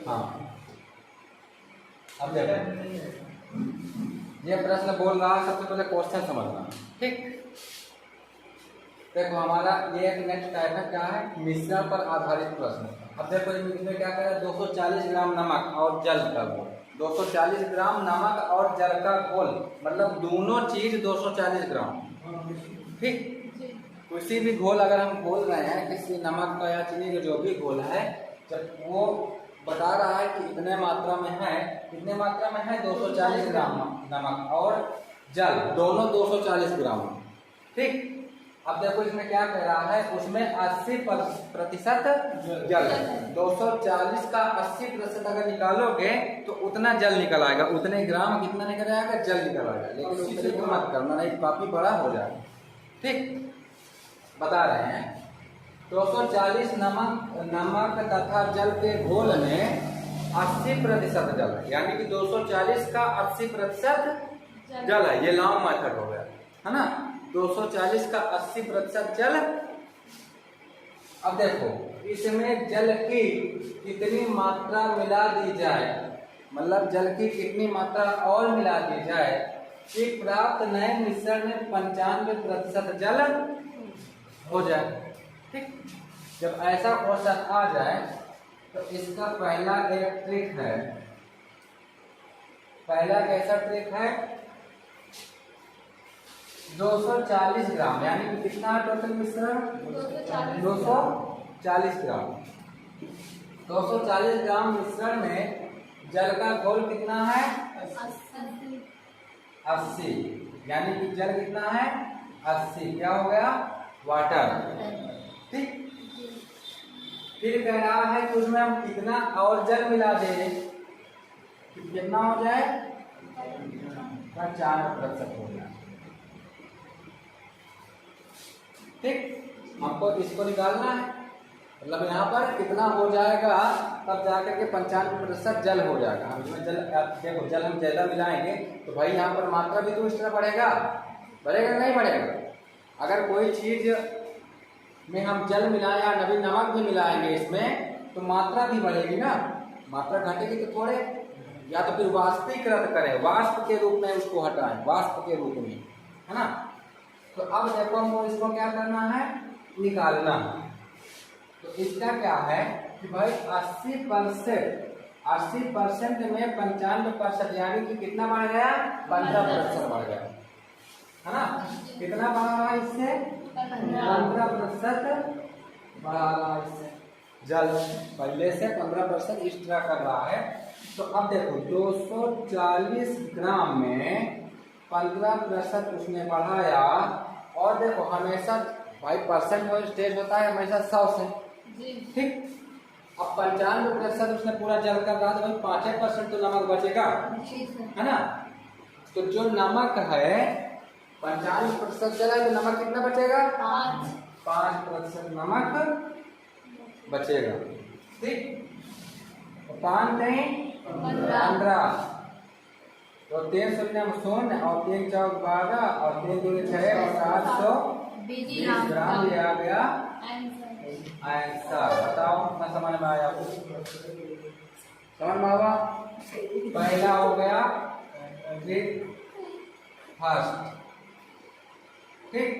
हाँ, अब देखो ये प्रश्न बोल रहा है, सबसे पहले क्वेश्चन समझना। ठीक, देखो हमारा ये एक नेक्स्ट टाइप है, क्या है, मिश्रण पर आधारित प्रश्न। अब देखो इसमें क्या कह रहा है, 240 ग्राम नमक और जल का घोल। 240 ग्राम नमक और जल का घोल मतलब दोनों चीज 240 ग्राम। ठीक, किसी भी घोल अगर हम घोल रहे हैं, किसी नमक का या चीनी का जो भी घोल है, जब वो बता रहा है कि इतने मात्रा में है, कितने मात्रा में है, 240 ग्राम नमक और जल दोनों 240 ग्राम। ठीक, अब देखो इसमें क्या कह रहा है, उसमें 80% जल। 240 का 80% अगर निकालोगे तो उतना जल निकल आएगा, उतने ग्राम कितना निकल आएगा, जल निकल आएगा। लेकिन उस तरीके मत करना, नहीं काफी बड़ा हो जाएगा। ठीक, बता रहे हैं 240 नमक तथा जल के घोल में 80% जल है, यानी कि 240 का 80% जल है। ये लॉन्ग मेथड हो गया है ना, 240 का 80% जल। अब देखो इसमें जल की कितनी मात्रा मिला दी जाए, मतलब जल की कितनी मात्रा और मिला दी जाए कि प्राप्त नए मिश्रण में 95% जल हो जाए। ठीक, जब ऐसा क्वेश्चन आ जाए तो इसका पहला एक ट्रिक है। पहला कैसा ट्रिक है, 240 ग्राम यानी कि कितना टोटल मिश्रण, 240 ग्राम। 240 ग्राम मिश्रण में जल का घोल कितना है, 80, यानी कि जल कितना है, 80। क्या हो गया, वाटर। ठीक, फिर कह रहा है कि उसमें हम कितना और जल मिला दें, कितना हो जाए, 95% हो जाए। ठीक, हमको इसको निकालना है, मतलब यहाँ पर कितना हो जाएगा, तब जाकर के 95% जल हो जाएगा। हम इसमें जल, देखो जल हम ज्यादा मिलाएंगे तो भाई यहाँ पर मात्रा भी तो इस तरह बढ़ेगा, बढ़ेगा नहीं बढ़ेगा। अगर कोई चीज में हम जल मिलाएं या नवी नमक भी मिलाएंगे इसमें तो मात्रा भी बढ़ेगी ना, मात्रा घटेगी तो थोड़े, या तो फिर वाष्पीकृत करें, वाष्प के रूप में उसको हटाएं, वाष्प के रूप में, है ना। तो अब देखो हमको इसको क्या करना है, निकालना। तो इसका क्या है कि भाई 80% में 95% यानी कि कितना बढ़ गया, 15% बढ़ गया, है ना। कितना बढ़ा रहा है इससे, 15% बढ़ा रहा है इससे जल, पहले से 15% एक्स्ट्रा कर रहा है। तो अब देखो 240 ग्राम में 15% उसने बढ़ाया, और देखो हमेशा भाई परसेंट स्टेज होता है हमेशा 100 से। ठीक, अब 95% उसने पूरा जल कर रहा, तो भाई 5% तो नमक बचेगा, है ना। तो जो नमक है 95% जल है, तो नमक कितना बचेगा, 5% नमक बचेगा। ठीक, 5 नहीं 15, तो 3 शून्य शून्य और 3 चौक 12 और 3 दूनी 6 और 720 ग्राम, ये आ गया आंसर। बताओ कितना समझ में आया, समझ में आया। पहला हो गया ट्रिक फर्स्ट। ठीक,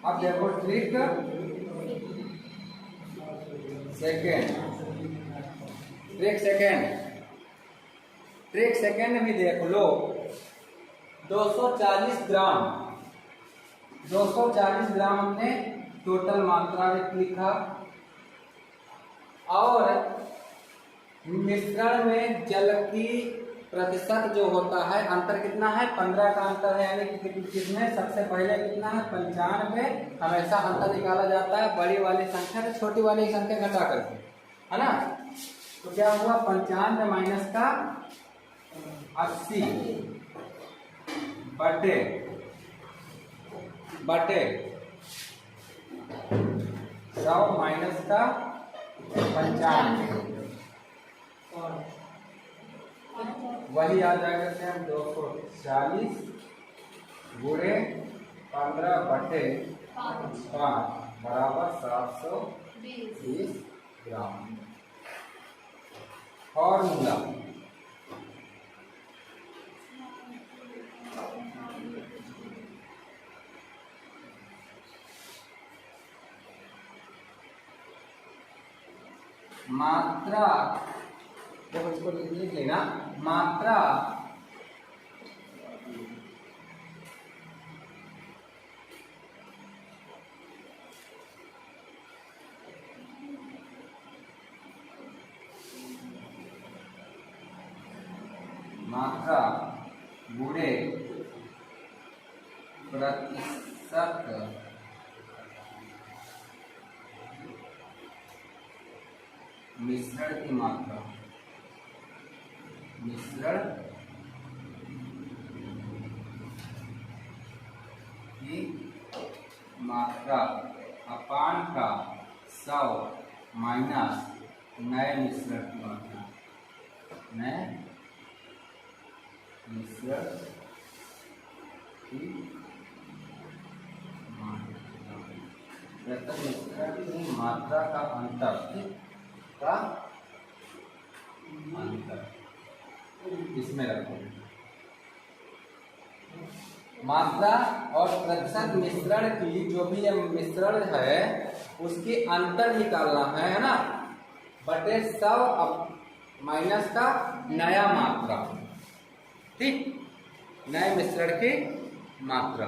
अब देखो ट्रिक सेकेंड। ट्रिक सेकेंड भी देख लो। 240 ग्राम हमने टोटल मात्रा में लिखा, और मिश्रण में जल की प्रतिशत जो होता है, अंतर कितना है, 15 का अंतर है, यानी कि किसमें सबसे पहले कितना है, 95। हमेशा अंतर निकाला जाता है बड़ी वाली संख्या से छोटी वाली संख्या घटा करके, है ना। तो क्या हुआ, 95 माइनस का 80 बटे 100 माइनस का 95, वही आ जाएगा क्या, 240 गुणे 15/5 बराबर 720 ग्राम। फॉर्मूला मात्रा, देखो इसको लिख लेना, मात्रा गुणे प्रतिशत मिश्रण की मात्रा, मिश्रण की मात्रा अपान का 100 माइनस नए मिश्रण की मात्रा, नए मिश्रण की मात्रा, मिश्रण की मात्रा का अंतर, का अंतर इसमें रखो। मात्रा और प्रतिशत मिश्रण की, जो भी ये मिश्रण है उसकी अंतर निकालना है ना, बटे 100 माइनस का नया मात्रा, ठीक, नए मिश्रण की मात्रा।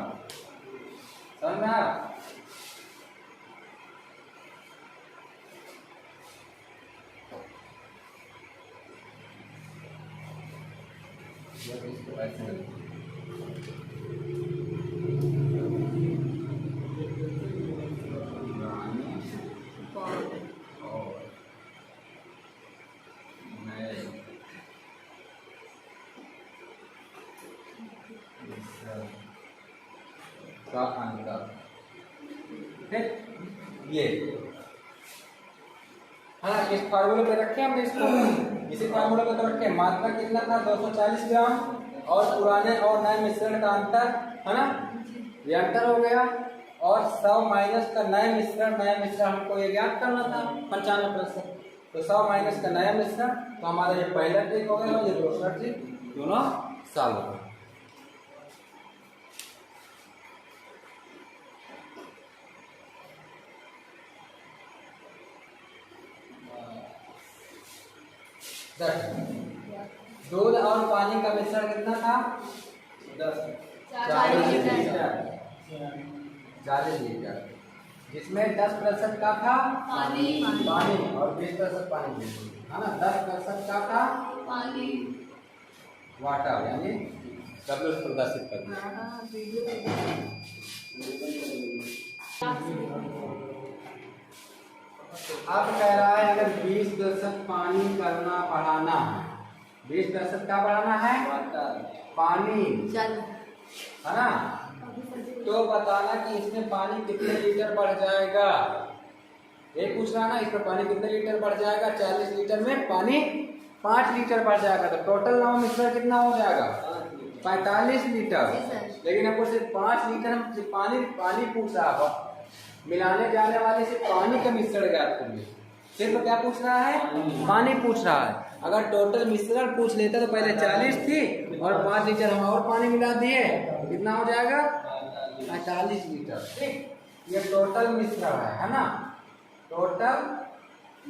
समझ में आया? इसको ऐसे का अंतर, ठीक, ये हाँ, इस फार्मूले पे रखे हमने इसको, इसी फार्मूले पे तो रखे। मात्रा कितना था 240 ग्राम, और पुराने और नए मिश्रण का अंतर है ना, ये अंतर हो गया, और 100 माइनस का नए मिश्रण हमको ये ज्ञात करना था 95%, तो 100 माइनस का नया मिश्रण, तो हमारा ये पहला ट्रिक हो गया और ये दूसरा ट्रिक, दोनों सॉल्व हो गए। दूध और पानी का मिश्रण कितना था? 40 लीटर, जिसमें 10% का था पानी और 20% पानी, है ना। 10% का था पानी, वाटर, यानी W प्रदर्शित कर दिया। अब कह रहा है अगर 20% पानी करना बढ़ाना है, 20% क्या बढ़ाना है? पानी, है ना, तो बताना कि इसमें पानी कितने लीटर बढ़ जाएगा। एक पूछ रहा ना, इसमें पानी कितने लीटर बढ़ जाएगा? 40 लीटर में पानी 5 लीटर बढ़ जाएगा, तो टोटल नवा मिश्रण कितना हो जाएगा? 45 लीटर। लेकिन हमको सिर्फ 5 लीटर हम पानी पूछ रहा है, मिलाने जाने वाले से पानी का मिश्रण ज्ञात करिए। सिर्फ क्या पूछ रहा है? पानी पूछ रहा है। अगर टोटल मिश्रण पूछ लेता तो पहले 40 थी और 5 लीटर हम और पानी मिला दिए, कितना हो जाएगा? 45 लीटर, ठीक। ये टोटल मिश्रण है ना, टोटल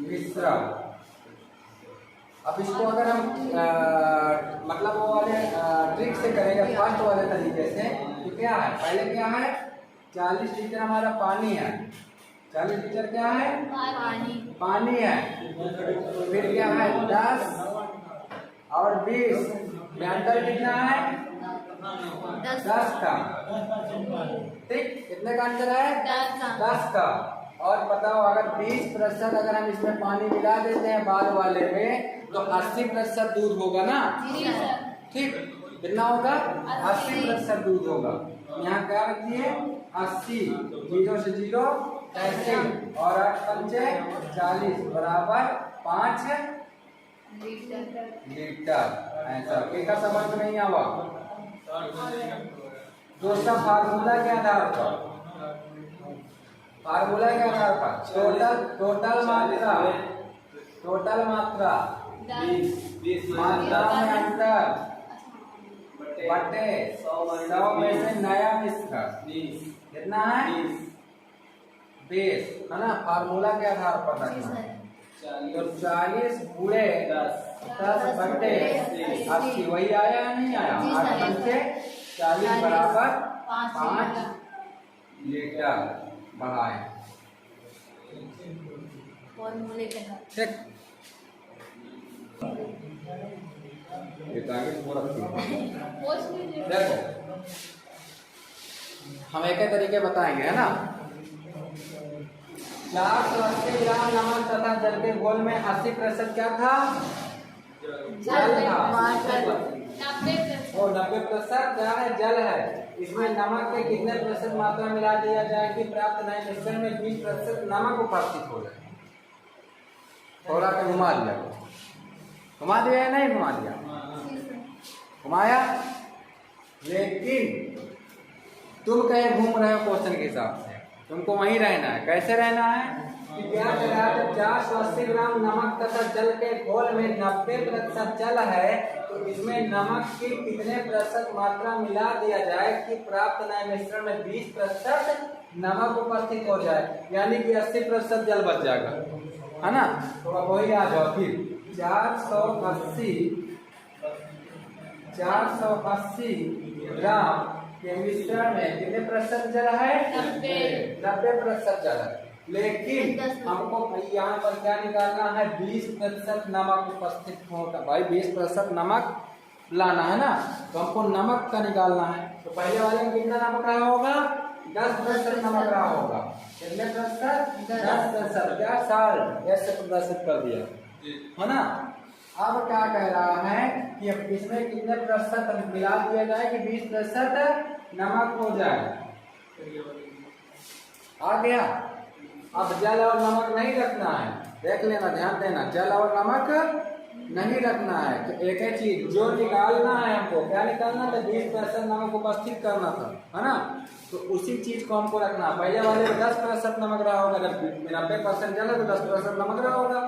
मिश्रण। अब इसको अगर हम मतलब वो वाले ट्रिक से करेंगे, फर्स्ट वाले तरीके से, तो क्या है? पहले क्या है? 40 लीटर हमारा पानी है, 40 लीटर क्या है? पानी है। फिर क्या है? 10 और 20 में अंतर कितना है? 10 का, ठीक। कितने का अंतर है? 10 का। और बताओ अगर 20% अगर हम इसमें पानी मिला देते हैं बाद वाले में, तो 80% दूध होगा ना, ठीक। कितना होगा? 80% दूध होगा। यहाँ क्या रखिए? 80, 0 से 0 ऐसे, और 8 पंचे 40 बराबर 5 लीटर। ऐसा का समझ में नहीं आवा? दूसरा फार्मूला के आधार पर, फार्मूला के आधार पर टोटल मात्रा मात्रा में अंतर बटे 100 में से नया मिश्रण कितना है 20, है ना। फार्मूला के आधार पर रखना है। तो 40 गुणे 10 बटे 80 वही आया या नहीं आया? 8 पंचे 40 बराबर 5 लीटर बढ़ाए। ठीक, देखो हम एक तरीके बताएंगे, है ना। 480 ग्राम नमक तथा जल के घोल में 80% क्या था? जल था। 90% क्या है? जल है। इसमें नमक के कितने प्रतिशत मात्रा मिला दिया जाए कि प्राप्त नए मिश्रण में 20% नमक उपस्थित हो जाए? थोड़ा सा घुमा दिया, घुमा दिया या नहीं घुमा दिया? घुमाया। लेकिन तुम कहीं घूम रहे हो क्वेश्चन के हिसाब से, तुमको वहीं रहना है। कैसे रहना है कि क्या करा है? 480 ग्राम नमक तथा जल के घोल में 90% जल है, तो इसमें नमक की कितने प्रतिशत मात्रा मिला दिया जाए कि प्राप्त नए मिश्रण में 20% नमक उपस्थित हो जाए, यानी कि 80% जल बच जाएगा, है ना। तो अब वही आ जाओ फिर 480 ग्राम के मिश्रण में कितने प्रतिशत जल है? 90% जल है। लेकिन हमको यहाँ पर क्या निकालना है? 20% नमक उपस्थित होगा। भाई 20% नमक लाना है ना, तो हमको नमक का निकालना है। तो पहले वाले में कितना नमक रहा होगा? 10% नमक रहा होगा। कितने प्रतिशत? 10%। क्या साल ऐसे प्रदर्शित कर दिया, है ना। अब क्या कह रहा है कि अब इसमें कितने प्रतिशत मिला दिया जाए कि 20% नमक हो जाए? आ गया। अब जल और नमक नहीं रखना है, देख लेना, ध्यान देना, जल और नमक नहीं रखना है। तो एक ही चीज जो निकालना है हमको, क्या निकालना था? 20% नमक उपस्थित करना था, है ना। तो उसी चीज को हमको रखना। पहले वाले में 10% नमक रहा होगा, जब 90% जल है तो 10% नमक रहा होगा,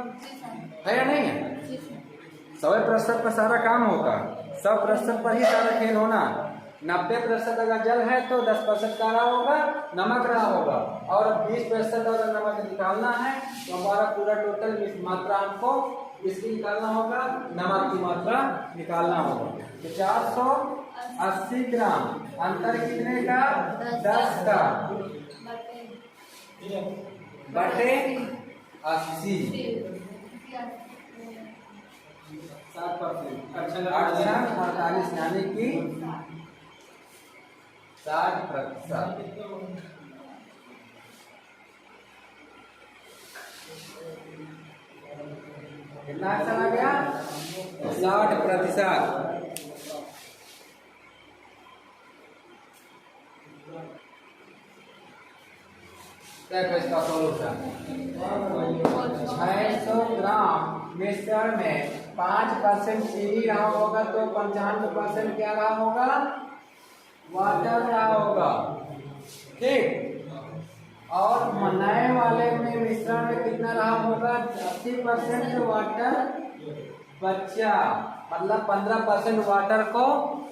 है या नहीं है? 100% पर सारा काम होगा, 100% पर ही सारा खेल होना। 90% अगर जल है तो 10% का रहा होगा, नमक रहा होगा, और 20% अगर नमक निकालना है तो हमारा पूरा टोटल मात्रा हमको इसकी निकालना होगा, नमक की मात्रा निकालना होगा। तो 480 ग्राम अंतर कितने का? 10 का बटे 80, 48 यानी कि 60%। कितना चला गया? 60%। देखो इसका सोल्यूशन, 600 ग्राम मिश्रण में 5% चीनी रहा होगा तो 95% क्या रहा होगा? वाटर रहा होगा, ठीक। और नए वाले में मिश्रण में कितना रहा होगा? 80% वाटर बचा, मतलब 15% वाटर को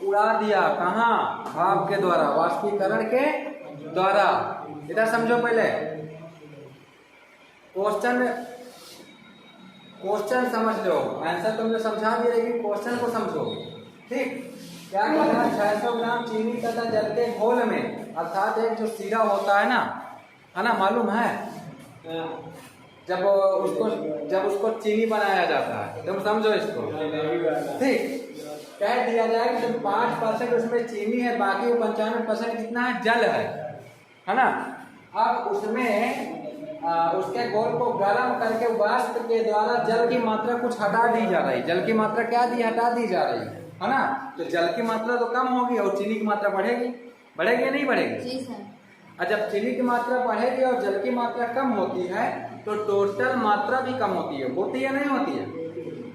उड़ा दिया। कहाँ? भाप के द्वारा, वाष्पीकरण के द्वारा। इधर समझो, पहले क्वेश्चन समझ लो, आंसर तुमने समझा दिया, लेकिन क्वेश्चन को समझो, ठीक। क्या कहना? 600 ग्राम चीनी तथा जल के घोल में, अर्थात एक जो सीरा होता है ना, मालूम है? जब उसको चीनी बनाया जाता है, तुम समझो इसको, ठीक। कह दिया जाए कि जब 5% उसमें चीनी है, बाकी 95% कितना है? जल है ना। अब उसमें उसके घोल को गर्म करके वाष्प के द्वारा जल की मात्रा कुछ हटा दी जा रही। जल की मात्रा क्या हटा दी जा रही है ना। तो जल की मात्रा तो कम होगी और चीनी की मात्रा बढ़ेगी, बढ़ेगी या नहीं बढ़ेगी? जी सर। और जब चीनी की मात्रा बढ़ेगी और जल की मात्रा कम होती है तो टोटल मात्रा भी कम होती है नहीं होती है?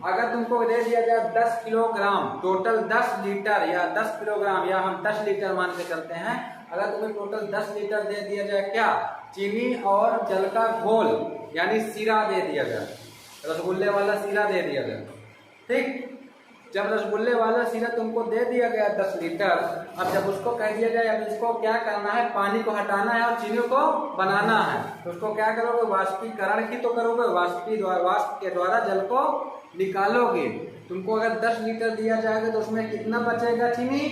अगर तुमको दे दिया जाए 10 किलोग्राम, टोटल 10 लीटर या 10 किलोग्राम, या हम 10 लीटर मान के चलते हैं, अगर तुम्हें टोटल 10 लीटर दे दिया जाए क्या, चीनी और जल का घोल यानी सीरा दे दिया गया, रसगुल्ले वाला सीरा दे दिया गया, ठीक। जब रसगुल्ले वाला सीरा तुमको दे दिया गया 10 लीटर, अब जब उसको कह दिया जाए अब इसको क्या करना है, पानी को हटाना है और चीनी को बनाना है, तो उसको क्या करोगे, वाष्पीकरण की तो करोगे, वाष्प के द्वारा जल को निकालोगे। तुमको अगर 10 लीटर दिया जाएगा तो उसमें कितना बचेगा चीनी,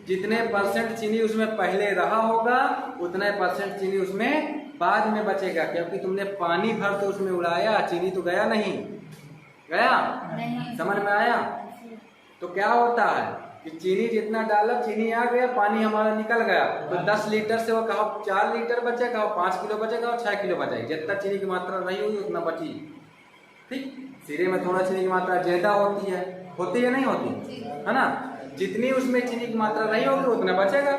जितने परसेंट चीनी उसमें पहले रहा होगा उतने परसेंट चीनी उसमें बाद में बचेगा, क्योंकि तुमने पानी भर तो उसमें उड़ाया, चीनी तो गया नहीं, गया नहीं। समझ में आया। तो क्या होता है कि चीनी जितना डाला चीनी आ गया, पानी हमारा निकल गया, तो 10 लीटर से वो कहो 4 लीटर बचेगा, 5 किलो बचेगा और 6 किलो बचेगी, जितना चीनी की मात्रा रही होगी उतना बची, ठीक। सीरे में थोड़ा चीनी की मात्रा ज्यादा होती है नहीं होती है ना, जितनी उसमें चीनी की मात्रा रही होगी उतना बचेगा,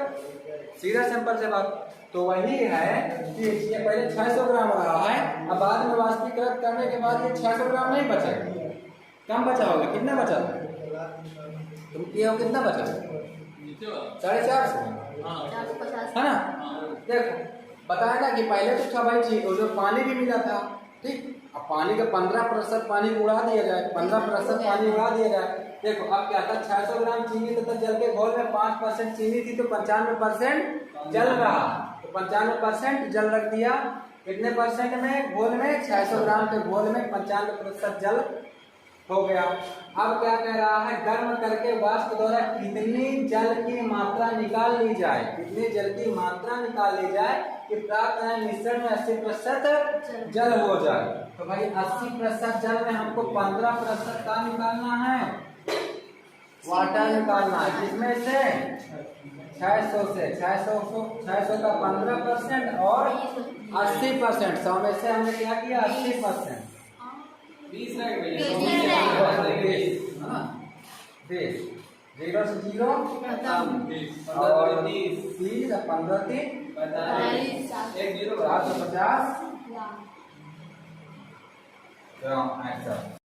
सीधा सिंपल से बात। तो वही है कि ये पहले 600 ग्राम रहा है, अब बाद में वाष्पीकरण करने के बाद ये 600 ग्राम नहीं बचेगा, कम बचा होगा, कितना बचा तुम किए हो, कितना बचा, 450 है ना। देखो बताया ना कि पहले तो था भाई जो पानी भी मिला था, ठीक। अब पानी का 15% पानी उड़ा दिया जाए, 15% पानी उड़ा दिया जाए। देखो अब क्या था, 600 ग्राम चीनी तो जल के घोल में 5% चीनी थी, तो 95% जल रहा, तो 95% जल रख दिया, कितने परसेंट में, घोल में, 600 ग्राम के घोल में 95% जल हो गया। अब क्या कह रहा है, गर्म करके वाष्प द्वारा कितनी जल की मात्रा निकाल ली जाए, कितनी जल की मात्रा निकाल ली जाए कि प्राप्त मिश्रण में 80% जल हो जाए। तो भाई 80% जल में हमको 15% का निकालना है, वाटर निकालना है, जिसमें से 600 का 15% और 80%, 100 में से हमने क्या किया 80%, 20 0 से 0 और 30 15 3 45 1 0 450 ऐसा।